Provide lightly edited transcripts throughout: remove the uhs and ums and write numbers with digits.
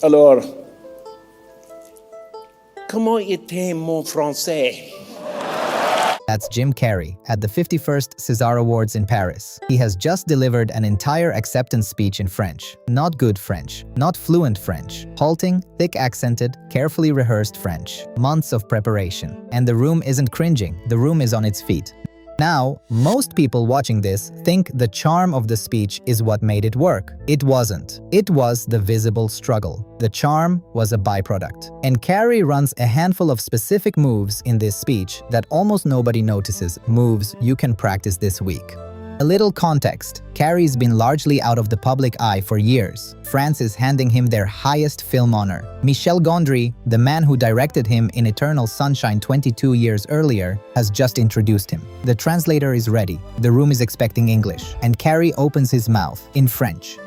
Alors, comment était mon français? That's Jim Carrey at the 51st César Awards in Paris. He has just delivered an entire acceptance speech in French. Not good French, not fluent French. Halting, thick accented, carefully rehearsed French. Months of preparation. And the room isn't cringing, the room is on its feet. Now, most people watching this think the charm of the speech is what made it work. It wasn't. It was the visible struggle. The charm was a byproduct. And Carrey runs a handful of specific moves in this speech that almost nobody notices, moves you can practice this week. A little context. Carrey's been largely out of the public eye for years. France is handing him their highest film honor. Michel Gondry, the man who directed him in Eternal Sunshine 22 years earlier, has just introduced him. The translator is ready. The room is expecting English. And Carrey opens his mouth in French.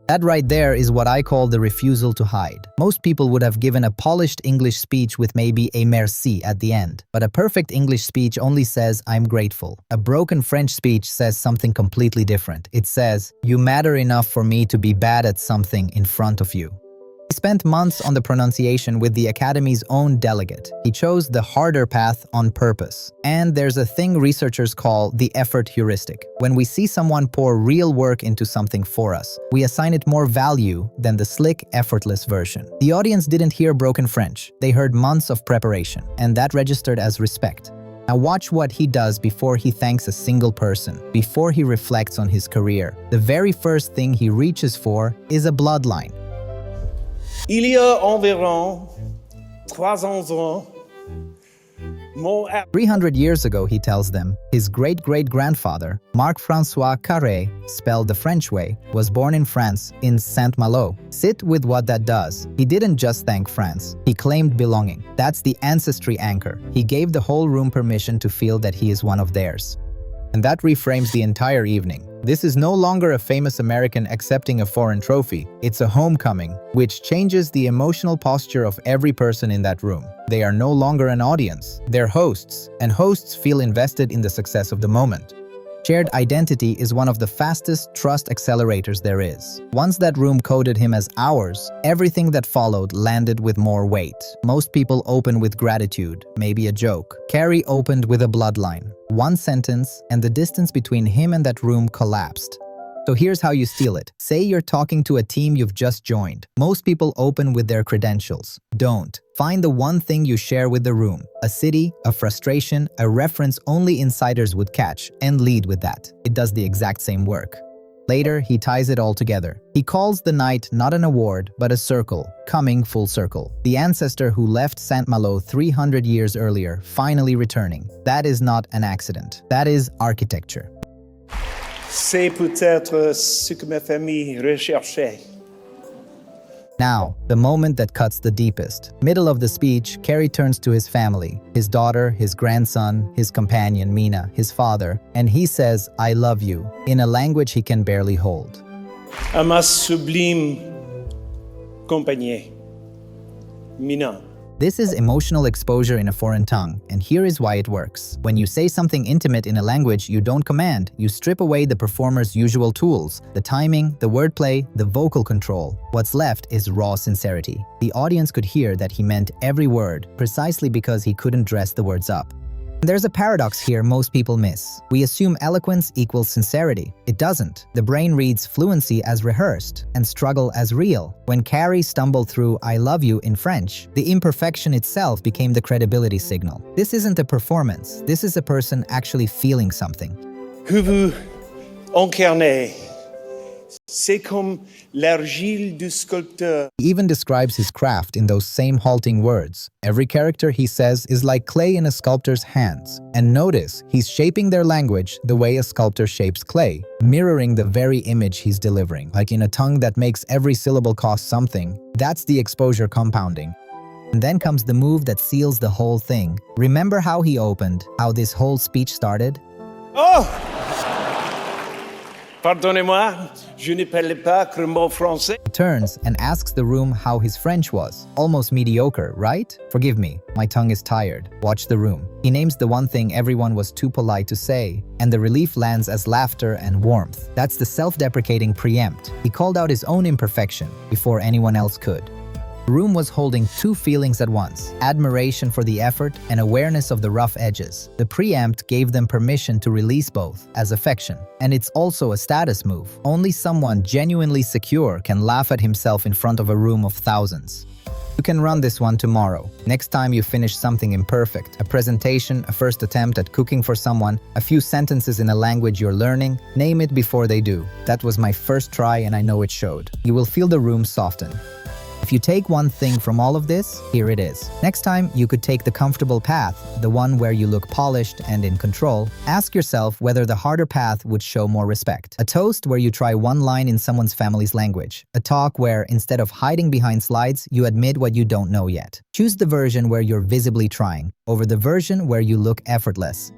That right there is what I call the refusal to hide. Most people would have given a polished English speech with maybe a merci at the end. But a perfect English speech only says, I'm grateful. A broken French speech says something completely different. It says, you matter enough for me to be bad at something in front of you. He spent months on the pronunciation with the Academy's own delegate. He chose the harder path on purpose. And there's a thing researchers call the effort heuristic. When we see someone pour real work into something for us, we assign it more value than the slick, effortless version. The audience didn't hear broken French. They heard months of preparation, and that registered as respect. Now watch what he does before he thanks a single person, before he reflects on his career. The very first thing he reaches for is a bloodline. Il y a environ 300 ans, 300 years ago, he tells them, his great-great-grandfather, Marc-François Carrey, spelled the French way, was born in France, in Saint-Malo. Sit with what that does. He didn't just thank France. He claimed belonging. That's the ancestry anchor. He gave the whole room permission to feel that he is one of theirs. And that reframes the entire evening. This is no longer a famous American accepting a foreign trophy. It's a homecoming, which changes the emotional posture of every person in that room. They are no longer an audience. They're hosts, and hosts feel invested in the success of the moment. Shared identity is one of the fastest trust accelerators there is. Once that room coded him as ours, everything that followed landed with more weight. Most people open with gratitude, maybe a joke. Carrey opened with a bloodline. One sentence, and the distance between him and that room collapsed. So here's how you steal it. Say you're talking to a team you've just joined. Most people open with their credentials. Don't. Find the one thing you share with the room. A city, a frustration, a reference only insiders would catch, and lead with that. It does the exact same work. Later, he ties it all together. He calls the night not an award, but a circle, coming full circle. The ancestor who left Saint-Malo 300 years earlier, finally returning. That is not an accident. That is architecture. C'est peut-être ce que ma famille recherchait. Now, the moment that cuts the deepest. Middle of the speech, Carrey turns to his family, his daughter, his grandson, his companion, Mina, his father, and he says, I love you, in a language he can barely hold. À ma sublime compagnie, Mina. This is emotional exposure in a foreign tongue, and here is why it works. When you say something intimate in a language you don't command, you strip away the performer's usual tools, the timing, the wordplay, the vocal control. What's left is raw sincerity. The audience could hear that he meant every word, precisely because he couldn't dress the words up. There's a paradox here most people miss. We assume eloquence equals sincerity. It doesn't. The brain reads fluency as rehearsed and struggle as real. When Carrey stumbled through I love you in French, the imperfection itself became the credibility signal. This isn't a performance. This is a person actually feeling something. Que vous incarnez. C'est comme l'argile du sculpteur. He even describes his craft in those same halting words. Every character, he says, is like clay in a sculptor's hands. And notice, he's shaping their language the way a sculptor shapes clay, mirroring the very image he's delivering. Like in a tongue that makes every syllable cost something, that's the exposure compounding. And then comes the move that seals the whole thing. Remember how he opened, how this whole speech started? Oh! Pardonnez-moi, je ne parle pas que mon français. He turns and asks the room how his French was. Almost mediocre, right? Forgive me, my tongue is tired. Watch the room. He names the one thing everyone was too polite to say, and the relief lands as laughter and warmth. That's the self-deprecating preempt. He called out his own imperfection before anyone else could. The room was holding two feelings at once: admiration for the effort and awareness of the rough edges. The preempt gave them permission to release both as affection. And it's also a status move. Only someone genuinely secure can laugh at himself in front of a room of thousands. You can run this one tomorrow. Next time you finish something imperfect, a presentation, a first attempt at cooking for someone, a few sentences in a language you're learning, name it before they do. That was my first try and I know it showed. You will feel the room soften. If you take one thing from all of this, here it is. Next time, you could take the comfortable path, the one where you look polished and in control. Ask yourself whether the harder path would show more respect. A toast where you try one line in someone's family's language. A talk where, instead of hiding behind slides, you admit what you don't know yet. Choose the version where you're visibly trying, over the version where you look effortless.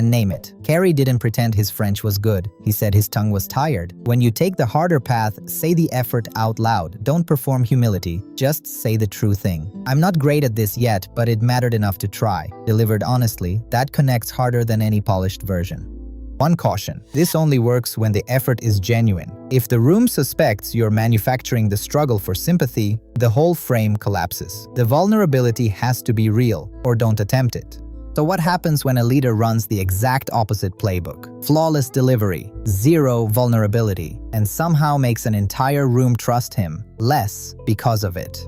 And name it. Carrey didn't pretend his French was good. He said his tongue was tired. When you take the harder path, say the effort out loud. Don't perform humility. Just say the true thing. I'm not great at this yet, but it mattered enough to try. Delivered honestly, that connects harder than any polished version. One caution. This only works when the effort is genuine. If the room suspects you're manufacturing the struggle for sympathy, the whole frame collapses. The vulnerability has to be real, or don't attempt it. So what happens when a leader runs the exact opposite playbook? Flawless delivery, zero vulnerability, and somehow makes an entire room trust him less because of it.